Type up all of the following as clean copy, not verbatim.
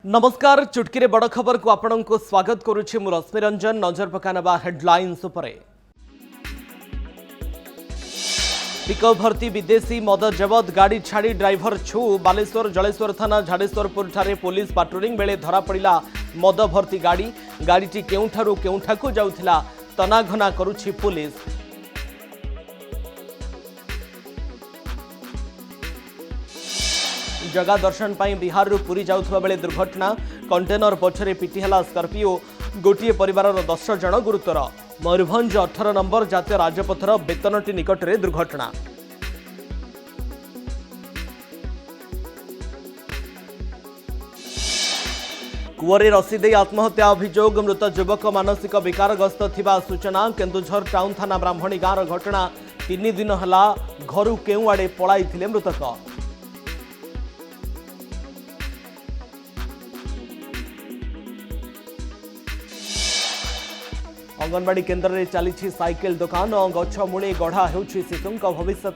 नमस्कार चुटकी बड़ खबर को आपण को स्वागत करुछि मु रश्मि रंजन। नजर पकानबा हेडलाइंस उपरे। पिकअप भर्ती विदेशी मद जबत गाड़ी छाड़ी ड्राइवर छु। बालेश्वर जलेश्वर थाना झाड़ेश्वरपुर ठारे पुलिस पाट्रोलिंग बेले धरा पड़ा मद भर्ती गाड़ी। गाड़ीटी केउठारु केउठाकु जाउथिला तनाघना करुछि पुलिस। जगा दर्शन पाई बिहार पुरी जाउथबा बेले दुर्घटना। Container पछरे पिटिहेला Scorpio. गोटिए परिवार 10 जन गुरुतर। मयूरभंज 18 नंबर जातीय राजपथर बेतनटी निकटरे दुर्घटना। कुआरे रसी दे आत्महत्या अभियोग। मृत युवक मानसिक विकारग्रस्त थिबा सूचना। केन्दुझर टाउन थाना ब्राह्मणी गाँव घटना। 3 दिन हला घरु केउ आड़े पळाइथिले मृतक। अंगनवाड़ी केन्द्र में चली साइकेल दुकान। गछमूले गढ़ा होउछि शिशुंक भविष्य।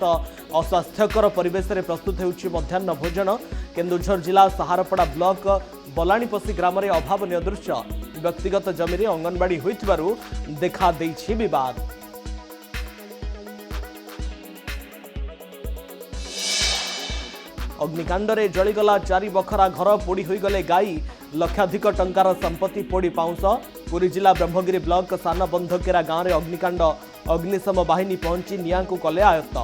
अस्वास्थ्यकर परिवेश में प्रस्तुत होउछि मध्याह्न भोजन। केन्दुझर जिला सहारपड़ा ब्लॉक बलाणीपसी ग्राम में अभावनीय दृश्य। व्यक्तिगत जमी में अंगनवाड़ी होइथिबारु देखा देइछि विवाद। अग्निकांड में जलीगला 4 बखरा घर पोड़ी होगले गाई। लक्षाधिक टंकार संपत्ति पोड़ी पाउंस। पुरी जिला ब्रह्मगिरी ब्लॉक सान बंधकेरा गाँव में अग्निकांड। अग्निशम बाहिनी पहुंची नियां को कले आयत्त।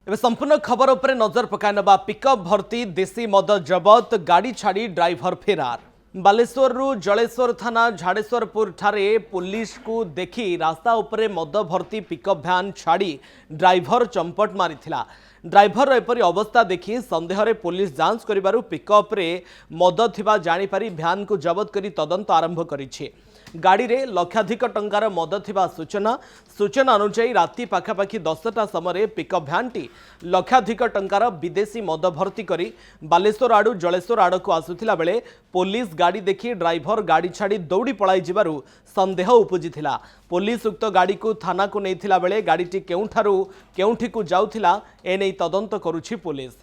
एवं संपूर्ण खबर उपरे नजर पकाइनबा। पिकअप भर्ती देशी मद जबत गाड़ी छाड़ी ड्राइवर फेरार। बालेश्वर जलेश्वर थाना झाड़ेश्वरपुर ठारे पुलिस को देखी रास्ता उपरे मद भर्ती पिकअप भ्यान छाड़ी ड्राइवर चंपट मारिथिला। ड्राइवर एपरी अवस्था देखी संदेह रे पुलिस जांच करिबारु पिकअप रे मद थिबा जानि पारी भ्यान को जबत करी तदंत आरंभ करिछि। गाड़ी रे लक्षाधिक टंकार मद थिबा सूचना अनुसार राति पाखापाखि 10टा समय पिकअप भ्यानटी लक्षाधिक टंकार विदेशी मद भर्ती करी बालेश्वर आड़ू जलेश्वर आड़ को आसुथिला बेले पुलिस गाड़ी देखी ड्राइवर गाड़ी छाड़ी दौड़ी पलाई जिबारु संदेह उपजिथिला। पुलिस उक्त गाड़ी को थाना को नैथिला बेले गाड़ीटी केउठारु केउठिकु जाउथिला एनै तदंत करुछि पुलिस।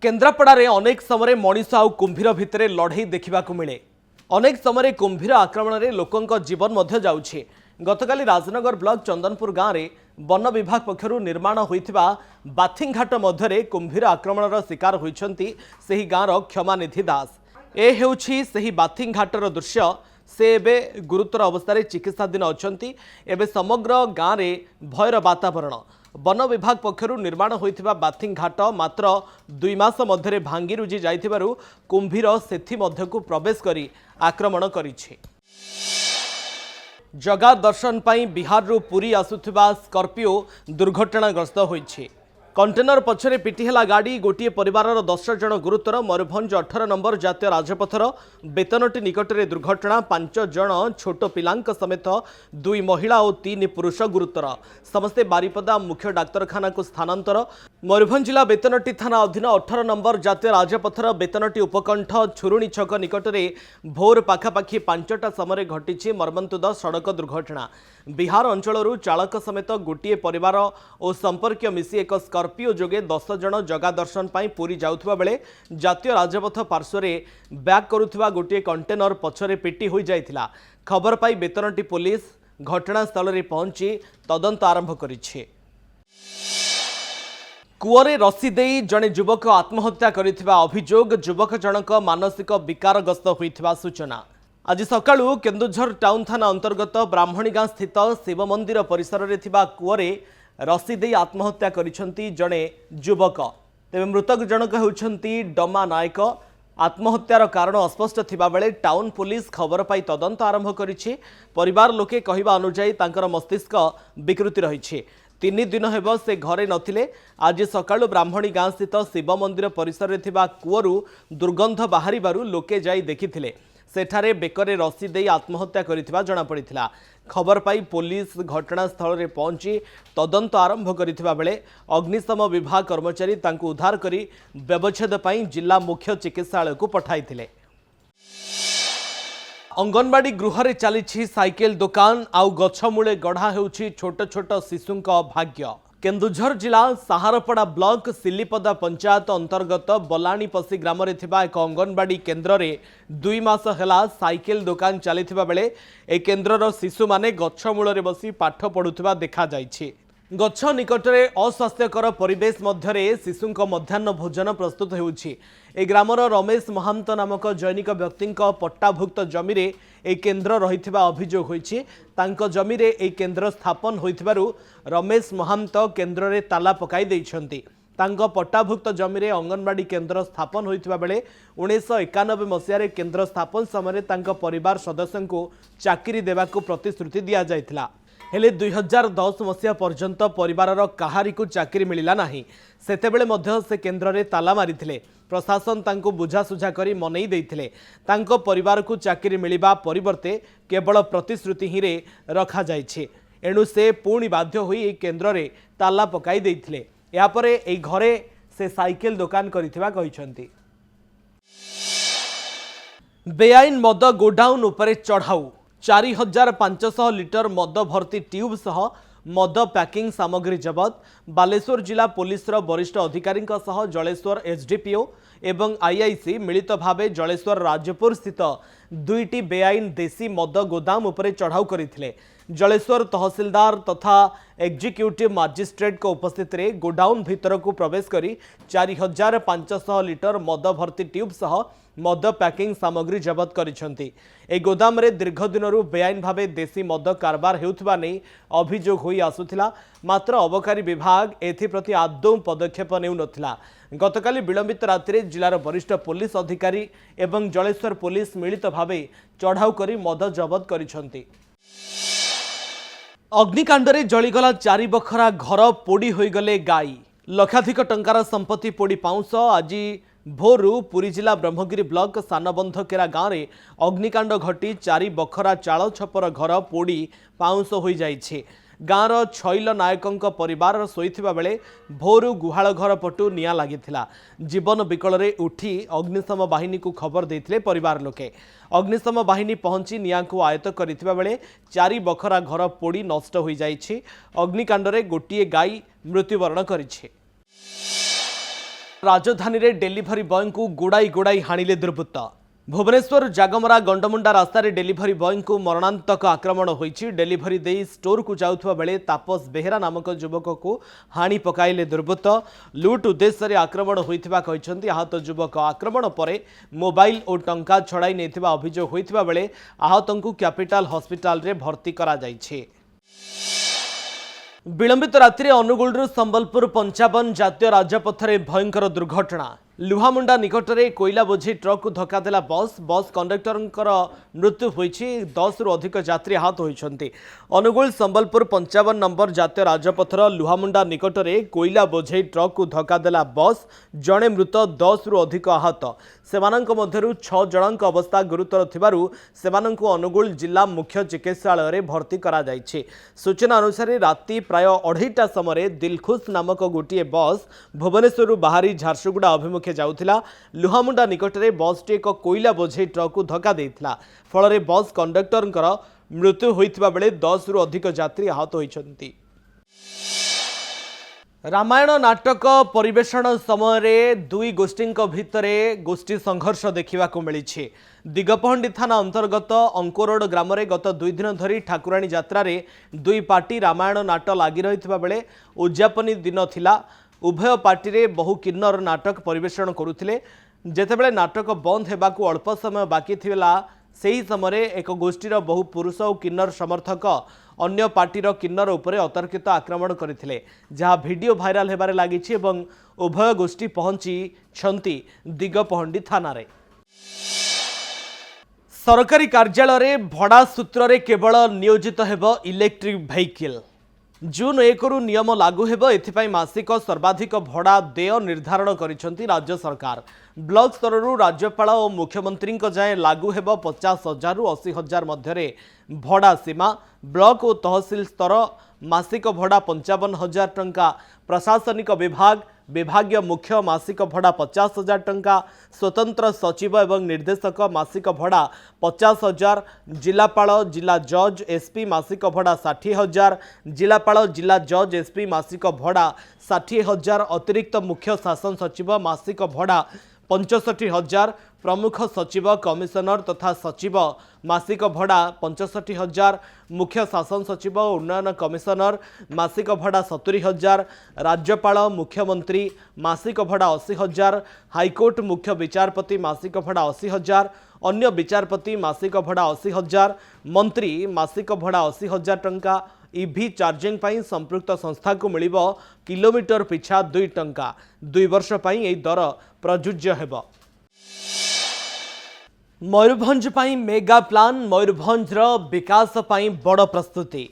केन्द्रापड़ा रे अनेक समय मनीष आउ कुंभीर भितरे लड़ाई देखा मिले। अनेक समय कुंभीर आक्रमण में लोकों जीवन मध्य जाउछि। गतकाली राजनगर ब्लॉक चंदनपुर गाँव में वन विभाग पक्षरु निर्माण होइथिबा बाथिंघाट मध्य कुंभीर आक्रमणर शिकार होइछंती सेही गाँवर क्षमानिधि दास। ए हेउछि सेही बाथिंघाटर दृश्य। से एबे गुरुतर अवस्था चिकित्साधीन अछंती। एबे समग्र गाँव में भयर वातावरण। वन विभाग पक्षरु निर्माण होइथिबा बाथिंघाट मात्र 2 मास मध्य भांगी रुजी जाइथिबारु कुंभीर सेथि मध्यकु प्रवेश करी आक्रमण करिछि। जगा दर्शन पाई बिहार पुरी आसुथिबा स्कॉर्पियो दुर्घटनाग्रस्त होइछि। कंटेनर पछरे पिटिहेला गाड़ी। गोटिए परिवार 10 जन गुरुतर। मयूरभंज 18 नंबर जातीय राजपथर बेतनटी निकटरे दुर्घटना। 5 जन छोट पिलांक समेत 2 महिला और 3 पुरुष गुरुतर। समस्ते बारिपदा मुख्य डाक्तरखाना को स्थानांतर। मयूरभंज जिला बेतनटी थाना अधीन 18 नंबर जातीय राजपथर बेतनटी उपकंठ छुरुणी छक निकटरे भोर पाखापाखि 5टा समय घटी मर्मन्तुद सड़क दुर्घटना। बिहार अंचल चालक समेत गोटे परिवार और संपर्क मिसी एक स्कॉर्पियो जोगे 10 जन जगा दर्शन पाई पुरी जाउथबा बेले जातीय राजपथ पार्श्वरे बैक करुथबा गोटे कंटेनर पछरे पिटी होई जाइथिला। खबर पाई बेतनटी पुलिस घटनास्थल रे पहुंची तदंत आरंभ करिछि। कुआरे रसी देई जने युवक आत्महत्या करिथिबा अभियोग। युवक जनक मानसिक विकारग्रस्त होइथिबा सूचना। आज सकाळु केन्दुझर टाउन थाना अंतर्गत ब्राह्मणी गाँ स्थित शिव मंदिर परिसर रे थिबा कुआरे रसी देई आत्महत्या करिसंती जने युवक। तेबे मृतक जनक हेउछंती डमा नायक। आत्महत्यार कारण अस्पष्ट थिबा बेले टाउन पुलिस खबर पाई तदंत आरंभ करिछि। परिवार लोके कहिबा अनुसार तांकर मस्तिष्क विकृति रहिछि। 3 दिन हेब से घरे नथिले। आज सकाळु ब्राह्मणी गाँ स्थित शिव मंदिर परिसर रे थिबा कुआरू दुर्गंध बाहरिबारु लोके जाई देखिथिले। सेठारे बेकरे रसी देई आत्महत्या करिथिबा जणा पड़िथिला। खबर पाई पुलिस घटनास्थल रे पहुंची तदंत आरंभ करिथिबा बेले अग्निशम विभाग कर्मचारी तांकु उद्धार करी व्यवच्छेद पाई जिला मुख्य चिकित्सालय को पठाइथिले। अंगनवाड़ी गृह रे चली साइकेल दुकान आउ गछमूले गढ़ा होउछि छोट छोट शिशुंक भाग्य। केन्दुझर जिला साहारपड़ा ब्लॉक सिलीपदा पंचायत अंतर्गत बलाणीपसी ग्राम रे थिबा एक अंगनवाड़ी केन्द्र रे 2 मास हेला साइकेल दुकान चलिथिबा बेले ए केन्द्रर शिशु माने गछमूल रे बसी पाठ पढुथिबा देखा जायछि। गछ निकटरे अस्वास्थ्यकर परिवेश मध्यरे शिशुंक मध्याह्न भोजन प्रस्तुत होउछि। ए ग्रामर रमेश महांत नामक जैनिक व्यक्तिंक पट्टाभुक्त जमी रे ए केन्द्र रहिथिबा अभियोग होइछि। तांको जमी रे ए केन्द्र स्थापन होइथिबारु रमेश महांत केन्द्र रे ताला पकाई दैछन्ति। तांको पट्टाभुक्त जमी रे अंगनवाड़ी केन्द्र स्थापन होइथिबा बेले 1991 मसिया रे केन्द्र स्थापन समय तांको परिवार सदस्यंको चाकरी देबाकू प्रतिश्रुति दिया जायथिला। हेले 2010 मसिया पर्यंत परिवारर काहारिकु चाकरी मिलिला नाही। सेतेबेले मध्य से केन्द्र रे ताला मारिथिले। प्रशासन तांको बुझासुझा करी मनई देइथिले। तांको परिवार को चाकरी मिलिबा परिवर्ते केवल प्रतिश्रुति ही रे रखा जायछि। एणु से पुणी बाध्य होई ए केन्द्र रे ताला पकाई देइथिले। या परे ए घरे से साइकेल दुकान करिथिबा कहिसंती। बेआईन मद गोडाउन उपरे चढ़ाऊ 4500 लिटर मद भर्ती ट्यूब सह मद पैकिंग सामग्री जबत। बालेश्वर जिला पुलिस वरिष्ठ अधिकारी जलेश्वर एसडीपीओ एवं आईआईसी मिलित भावे जलेश्वर राजपुर स्थित 2टी बेआईन देसी मद गोदाम उपरे चढ़ाऊ करथिले। जलेश्वर तहसीलदार तथा एग्जीक्यूटिव मजिस्ट्रेट को उपस्थित रे गोडाउन भीतर को प्रवेश करी 4500 लिटर मद भर्ती ट्यूब सह मद पैकिंग सामग्री जबत करिसंती। ए गोदाम रे दीर्घ दिनरु बेआईन भावे देसी मद कारबार हेउथबा नै अभियोग होई आसुथिला। मात्र अबकारी विभाग एथिप्रति आदौ पदक्षेप नेउ नथिला। गतकाली विलंबित रात्रि जिलार वरिष्ठ पुलिस अधिकारी एवं जलेश्वर पुलिस मिलित भावे चढ़ाऊ करी मद जबत करिसंती। अग्निकांडरे जलिगला 4 बखरा घर पोड़ी होईगले गाई। लक्षाधिक टंकार संपत्ति पोड़ी पाउंस। आज भोरु पुरी जिला ब्रह्मगिरी ब्लॉक सानबंधकेरा गाँव में अग्निकांड घटी 4 बखरा चाल छपर घर पोड़ी पाउंस हो जाइछे। गाँवर छैल नायकों परिवार शोइथिबा बेले भोरु गुहाल घर पटु निया लागिथिला। जीवन विकल रे उठी अग्निशम बाहिनी को खबर देथिले परिवार लोके। अग्निशम बाहिनी पहुंची निया को आयत्त करिथिबा बेले 4 बखरा घर पोड़ी नष्ट हो जाइछे। अग्निकांड रे गोटिए गाई मृत्युवरण करिछे। राजधानी रे डेलीवरी बॉय को गोड़ाई गोड़ाई हाणिले दुर्बृत्त। भुवनेश्वर जागमरा गंडमुंडा रास्ता रे डेलीवरी बॉय को मरणांतक आक्रमण होइछि। डेलीवरी देई स्टोर को जाउथबा बेले तापस बेहेरा नामक युवक को हाणी पकाइले दुर्बृत्त। लूट उद्देश्य रे आक्रमण होइथिबा कहिसंती। आहत युवक आक्रमण परे मोबाइल और टंका छड़ाई नेथिबा अभियोग होइथिबा बेले आहतंकु कैपिटल हॉस्पिटल रे भर्ती करा जाइछे। विलंबित रात्रि अनुगुल संबलपुर 55 जातीय राजपथरे भयंकर दुर्घटना। लुहामुंडा निकटरे कोयला बोझी ट्रक को धक्का देला बस कंडक्टर मृत्यु होइछि। 10 रु अधिक यात्री आहत होइछन्ति। अनुगुल संबलपुर 55 नंबर जातीय राजपथर लुहामुंडा निकटरे कोयला बोझे ट्रक को धक्का देला बस। जणे मृत 10 रु अधिक आहत। सेमानंक मध्यरु 6 जनक अवस्था गुरुतर थिबारु सेमानंकु अनुगुल जिला मुख्य चिकित्सालय रे भर्ती करा जाइछि। सूचना अनुसार राति प्राय 2:30 समय दिलखुश नामक गोटिए बस भुवनेश्वर बाहरी झारसुगुड़ा अभिमुखे जाउथिला। लुहामुंडा निकटरे बस टी एक कोयला बोझे ट्रक को धक्का देइथिला। फल बस कंडक्टर मृत्यु होइथिबा बेले 10 रु अधिक यात्री आहत होइछन्ति। रामायण नाटक परिवेषण समय 2 गोष्ठी भितरे गोष्ठी संघर्ष देखा मिली। दिगपहंडी थाना अंतर्गत अंकोरोड ग्राम में गत 2 दिन धरी ठाकुराणी यात्रा रे 2 पार्टी रामायण नाट लगी रही बेले उद्यापनी दिन थिला। उभय पार्टी रे बहु किन्नर नाटक परिवेषण करुथिले। जेतेबेले नाटक बंद हेबाकू अल्प समय बाकी थिला सेही समय एक गोष्ठीर बहु पुरुष और किन्नर समर्थक अन्य पार्टीर किन्नर उपरे अतर्कित आक्रमण करथिले, जहाँ वीडियो भाइराल हेबारे लागिछि एवं उभय गोष्ठी पहुंची छंती दिगपहंडी थाना रे। सरकारी कार्यालय रे भड़ा सूत्र रे केवल नियोजित हेब इलेक्ट्रिक व्हीकल। जून 1 रु नियम लागू हेब। एथिपाई मासिक सर्वाधिक भड़ा देय निर्धारण करिसंती राज्य सरकार। ब्लॉक स्तर राज्यपाल और मुख्यमंत्री जाए लागू हेब 50,000 रु 80,000 मध्य भड़ा सीमा। ब्लॉक और तहसील स्तर मासिक भड़ा 55,000 टंका। प्रशासनिक विभाग विभागीय मुख्य मासिक भड़ा 50,000 टंका, स्वतंत्र सचिव एवं निर्देशक मासिक भड़ा 50,000, जिलापाल जिला जज एसपी मासिक भड़ा 60,000, जिलापाल जिला जज एसपी मासिक भड़ा 60,000, अतिरिक्त मुख्य शासन सचिव मासिक भड़ा 65,000, प्रमुख सचिव कमिशनर तथा सचिव मासिक भड़ा 65,000, मुख्य शासन सचिव उन्नयन कमिशनर मासिक भड़ा 70,000, राज्यपाल मुख्यमंत्री मासिक भड़ा 80,000, हाईकोर्ट मुख्य विचारपति मासिक भड़ा 80,000, अन्य विचारपति मासिक भड़ा 80,000, मंत्री मासिक भड़ा 80,000 टंका। ईवी चार्जिंग पाई संपृक्त संस्था को मिलिबो किलोमीटर पिछा 2 टंका। 2 वर्ष पाई एई दर प्रযোज्य हेबो। मयूरभंज पाई मेगा प्लान, मयूरभंजर विकास पाई बड़ प्रस्तुति।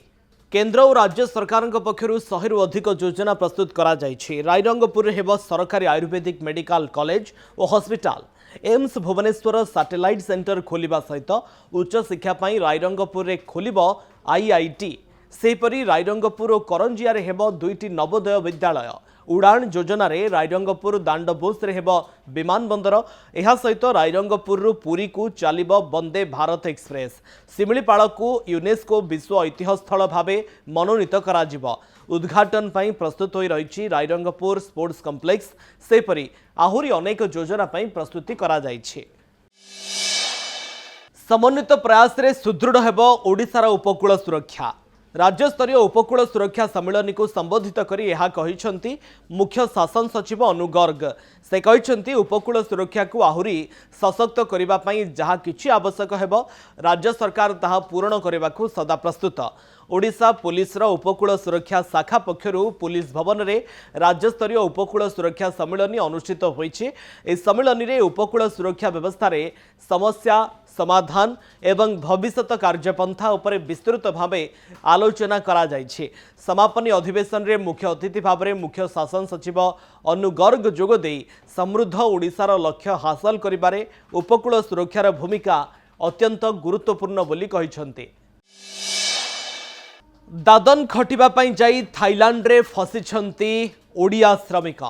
केंद्र और राज्य सरकार पक्षर 100 रु अधिक योजना प्रस्तुत करा जायछि। रायरंगपुर हेबो सरकारी आयुर्वेदिक मेडिकल कॉलेज और hospital. AIIMS Bhubaneswar satellite centre खोलिबा सहित उच्च शिक्षा पाई रायरंगपुर रे खोलिबो आईआईटी। सेपरी रायरंगपुर और करंजिया हेबो 2टी नवोदय विद्यालय। उड़ान योजना रे रायरंगपुर दांडबोस रे हेबो विमान बंदर। एहा सहित रायरंगपुर पुरी को चलिबो वंदे भारत एक्सप्रेस। सिमिलीपाल को यूनेस्को विश्व ऐतिह्य स्थल भावे मनोनीत करा जिवो। उद्घाटन पाई प्रस्तुत होई रहिछि रायरंगपुर स्पोर्ट्स कॉम्प्लेक्स। सेपरी आहुरी अनेक योजना पाई प्रस्तुति करा जायछि। समन्वित प्रयास रे सुदृढ़ हेबो ओडिशार उपकूल सुरक्षा। राज्यस्तरीय उपकूल सुरक्षा सम्मेलन को संबोधित करी यह कहिसंती मुख्य शासन सचिव अनु गर्ग। से कहिसंती उपकूल सुरक्षा को आहुरी सशक्त करिबा पई जहा किछि आवश्यक हेबो राज्य सरकार ताहा पूर्ण करबा को सदा प्रस्तुत। ओडिशा पुलिस रो उपकूल सुरक्षा शाखा पक्षरु पुलिस भवन रे राज्यस्तरीय उपकूल सुरक्षा सम्मेलन अनुष्ठित होईछि। ए सम्मेलन रे उपकूल सुरक्षा व्यवस्था रे समस्या समाधान एवं भविष्यत कार्यपंथा उपरे विस्तृत भावे आलोचना करा जायछि। समापनी अधिवेशन रे मुख्य अतिथि भाव में मुख्य शासन सचिव अनु गर्ग जोग देई समृद्ध ओडिशार लक्ष्य हासिल करिबारे उपकूल सुरक्षार भूमिका अत्यंत गुरुत्वपूर्ण बोली कहिसंती। दादन खटिबा पई जाई थाईलैंड रे फसिछंती ओडिया श्रमिक।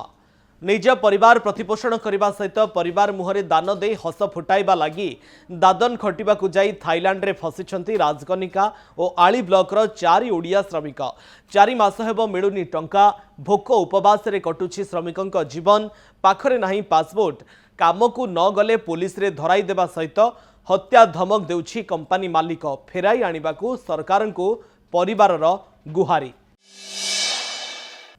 निज परिवार प्रतिपोषण करने सहित परिवार मुहरे दान दे हस फुटाइबा लगी दादन खटिबा को जाई थाईलैंड रे फसिछंती राजकनिका और आली ब्लॉकर 4 ओडिया श्रमिक। 4 मास हेबो मिलुनी टंका। भोक उपवास रे कटुछि श्रमिकंक जीवन। पाखरे नाही पासपोर्ट। काम को न गले पुलिस रे धराई देबा सहित हत्या धमक देउछि कंपनी मालिक। फेराई आनिबाकू सरकार को परिवारर गुहारी।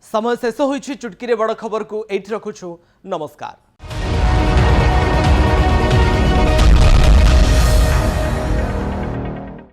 समय शेष होइछि। चुटकी रे बड़ खबर को एठी रखुछु। नमस्कार।